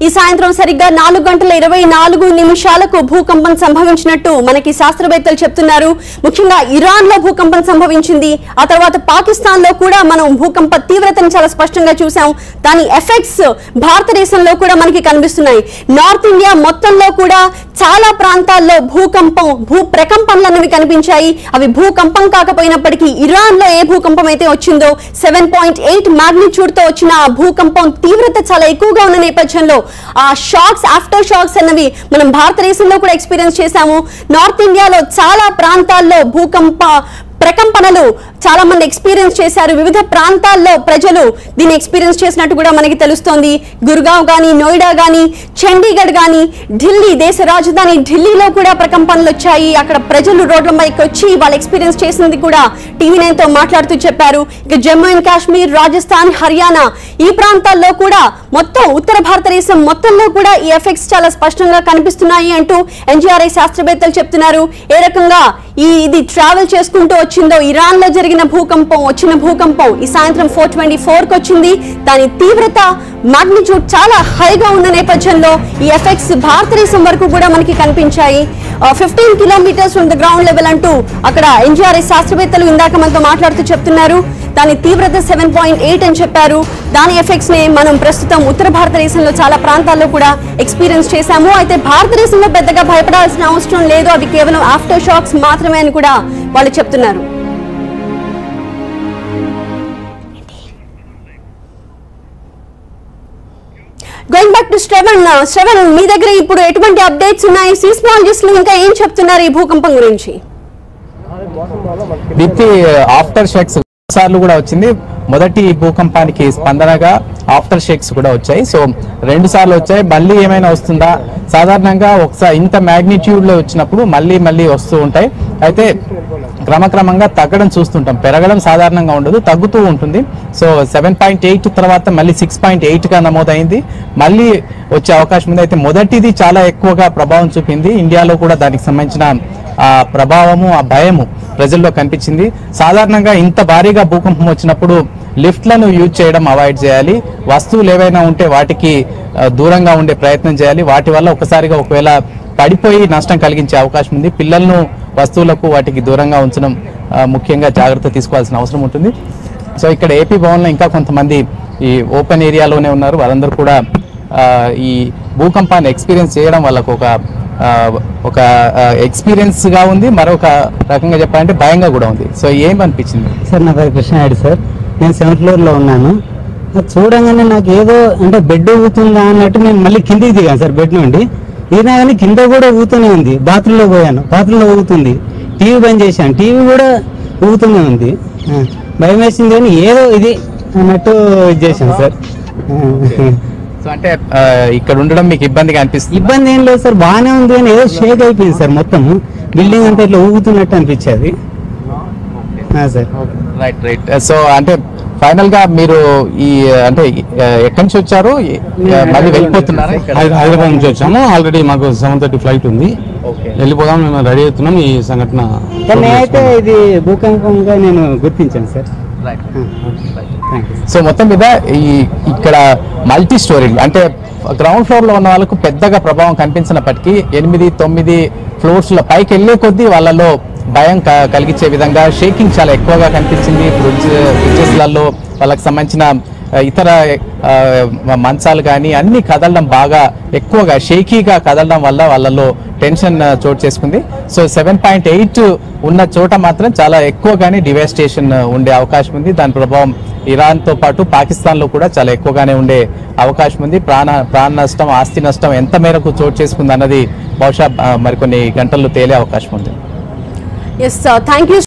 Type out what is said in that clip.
ఈ సాయంత్రం సరిగ్గా 4:24 భూకంపం సంభవించినట్టు మనకి శాస్త్రవేత్తలు చెప్తున్నారు. ముఖ్యంగా ఇరాన్ లో భూకంపం సంభవించింది. ఆ తర్వాత పాకిస్తాన్ లో కూడా మనం భూకంప తీవ్రతను చాలా స్పష్టంగా చూసాం. దాని ఎఫెక్ట్స్ భారతదేశంలో కూడా మనకి కనిపిస్తున్నాయి. నార్త్ ఇండియా మొత్తంలో కూడా చాలా ప్రాంతాల్లో భూ ప్రకంపనలు అనేవి కనిపించాయి. అవి భూకంపం కాకపోయినప్పటికీ ఇరాన్ లో ఏ భూకంపం అయితే వచ్చిందో 7.8 మాగ్నిట్యూడ్ తో వచ్చిన ఆ భూకంపం తీవ్రత చాలా ఎక్కువగా ఉన్న నేపథ్యంలో ఆ షాక్స్ ఆఫ్టర్ షాక్స్ అన్నవి మనం భారతదేశంలో కూడా ఎక్స్పీరియన్స్ చేశాము. నార్త్ ఇండియాలో చాలా ప్రాంతాల్లో భూకంప ప్రకంపనలు చాలా మంది ఎక్స్పీరియన్స్ చేశారు. వివిధ ప్రాంతాల్లో ప్రజలు దీన్ని ఎక్స్పీరియన్స్ చేసినట్టు కూడా మనకి తెలుస్తోంది. గుర్గావ్ గానీ, నోయిడా గానీ, చండీగఢ్ గానీ, ఢిల్లీ దేశ రాజధాని ఢిల్లీలో కూడా ప్రకంపనలు వచ్చాయి. అక్కడ ప్రజలు రోడ్లపైకి వచ్చి వాళ్ళు ఎక్స్పీరియన్స్ చేసింది కూడా TV9 తో మాట్లాడుతూ చెప్పారు. ఇక జమ్మూ అండ్ కాశ్మీర్, రాజస్థాన్, హర్యానా ఈ ప్రాంతాల్లో కూడా మొత్తం ఉత్తర భారతదేశం మొత్తంలో కూడా ఈ ఎఫెక్ట్స్ చాలా స్పష్టంగా కనిపిస్తున్నాయి అంటూ NGRI శాస్త్రవేత్తలు చెప్తున్నారు. ఏ రకంగా ఇది ట్రావెల్ చేసుకుంటూ వచ్చిందో ఇరాన్ లో జరిగిన వచ్చిన భూకంపం ఈ సాయంత్రం 4:24 వచ్చింది. దాని తీవ్రత మాగ్నిట్యూడ్ చాలా హైగా ఉన్న నేపథ్యంలో ఈ ఎఫెక్ట్స్ భారతదేశం వరకు కూడా మనకి కనిపించాయి. 15 kilometres from the ground level అంటూ అక్కడ NGRI శాస్త్రవేత్తలు ఇందాక మనతో మాట్లాడుతూ చెప్తున్నారు. దాని తీవ్రత 7.8 అని చెప్పారు. దాని ఎఫెక్ట్స్ ని మనం ప్రస్తుతం ఉత్తర భారతదేశంలో చాలా ప్రాంతాల్లో కూడా ఎక్స్పీరియన్స్ చేశాము. అయితే భారతదేశంలో పెద్దగా భయపడాల్సిన అవసరం లేదు, అవి కేవలం ఆఫ్టర్ షాక్స్ మాత్రమే అని కూడా వాళ్ళు చెప్తున్నారు. గోయింగ్ బ్యాక్ టు శ్రవణ్, మీ దగ్గర ఇప్పుడు ఎటువంటి అప్డేట్స్ ఉన్నాయి? సీస్మాలజిస్టులు ఇంకా ఏం చెప్తున్నారు ఈ భూకంపం గురించి? దీప్తి, ఆఫ్టర్ షాక్స్ సార్లు కూడా వచ్చింది. మొదటి భూకంపానికి స్పందనగా ఆఫ్టర్ షేక్స్ కూడా వచ్చాయి. సో 2 సార్లు వచ్చాయి. మళ్ళీ ఏమైనా వస్తుందా? సాధారణంగా ఒకసారి ఇంత మ్యాగ్నిట్యూడ్ లో వచ్చినప్పుడు మళ్ళీ వస్తూ ఉంటాయి. అయితే క్రమక్రమంగా తగ్గడం చూస్తుంటాం, పెరగడం సాధారణంగా ఉండదు, తగ్గుతూ ఉంటుంది. సో 7.8 తర్వాత మళ్ళీ 6.8 గా నమోదైంది. మళ్ళీ వచ్చే అవకాశం ఉంది. అయితే మొదటిది చాలా ఎక్కువగా ప్రభావం చూపింది. ఇండియాలో కూడా దానికి సంబంధించిన ఆ ప్రభావము, ఆ భయము ప్రజల్లో కనిపించింది. సాధారణంగా ఇంత భారీగా భూకంపం వచ్చినప్పుడు లిఫ్ట్లను యూజ్ చేయడం అవాయిడ్ చేయాలి. వస్తువులు ఏవైనా ఉంటే వాటికి దూరంగా ఉండే ప్రయత్నం చేయాలి. వాటి వల్ల ఒకసారిగా ఒకవేళ పడిపోయి నష్టం కలిగించే అవకాశం ఉంది. పిల్లలను వస్తువులకు వాటికి దూరంగా ఉంచడం ముఖ్యంగా జాగ్రత్త తీసుకోవాల్సిన అవసరం ఉంటుంది. సో ఇక్కడ ఏపీ భవన్లో ఇంకా కొంతమంది ఈ ఓపెన్ ఏరియాలోనే ఉన్నారు. వాళ్ళందరూ కూడా ఈ భూకంపాన్ని ఎక్స్పీరియన్స్ చేయడం వాళ్ళకు ఒక ఎక్స్పీరియన్స్ గా ఉంది, మరొక రకంగా చెప్పాలంటే భయంగా కూడా ఉంది. సో ఏమనిపించింది సార్? నా పేరు కృష్ణారెడ్డి సార్. నేను 7th floor లో ఉన్నాను. చూడంగానే నాకు ఏదో అంటే బెడ్ ఊగుతుందా అన్నట్టు నేను మళ్ళీ కిందికి దిగాను సార్ బెడ్ నుండి. ఈయన కానీ కింద కూడా ఊగుతూనే ఉంది. బాత్రూంలో పోయాను, బాత్రూంలో ఊగుతుంది. టీవీ బంద్ చేశాను, టీవీ కూడా ఊగుతూనే ఉంది. భయం వేసింది కానీ ఏదో ఇది అన్నట్టు ఇది చేశాను సార్. సో అంటే ఇక్కడ ఉండడం మీకు ఇబ్బందిగా అనిపిస్తుంది? ఇబ్బంది ఏం లేదు సార్, బాగానే ఉంది కానీ ఏదో షేక్ అయిపోయింది సార్. మొత్తం బిల్డింగ్ అంతా ఇట్లా ఊగుతున్నట్టు అనిపించేది సార్. రైట్. సో అంటే ఫైనల్ గా మీరు ఈ అంటే ఎక్కడి నుంచి వచ్చారు, మళ్ళీ వెళ్ళిపోతున్నారా? హైదరాబాద్ నుంచి వచ్చాము. ఆల్రెడీ మాకు 7:30 ఫ్లైట్ ఉంది, వెళ్ళిపోదాం మేము రెడీ అవుతున్నాం. ఈ సంఘటన నేనైతే ఇది భూకంపంగా నేను గుర్తించాను సార్. సో మొత్తం మీద ఇక్కడ మల్టీ స్టోరీ అంటే గ్రౌండ్ ఫ్లోర్ లో ఉన్న వాళ్ళకు పెద్దగా ప్రభావం కనిపించినప్పటికీ 8-9 ఫ్లోర్స్ లో పైకి వెళ్లే కొద్దీ వాళ్ళలో భయం కలిగించే విధంగా షేకింగ్ చాలా ఎక్కువగా కనిపించింది. ఫ్రిడ్జెస్లలో వాళ్ళకి సంబంధించిన ఇతర మంచాలు కానీ అన్ని కదలడం బాగా ఎక్కువగా షేకీగా కదలడం వల్ల వాళ్ళలో టెన్షన్ చోటు చేసుకుంది. సో 7.8 ఉన్న చోట మాత్రం చాలా ఎక్కువగానే డివాస్టేషన్ ఉండే అవకాశం ఉంది. దాని ప్రభావం ఇరాన్తో పాటు పాకిస్తాన్లో కూడా చాలా ఎక్కువగానే ఉండే అవకాశం ఉంది. ప్రాణ నష్టం, ఆస్తి నష్టం ఎంత మేరకు చోటు చేసుకుంది అన్నది బహుశా మరికొన్ని గంటల్లో తేలే అవకాశం ఉంది. Yes, thank you.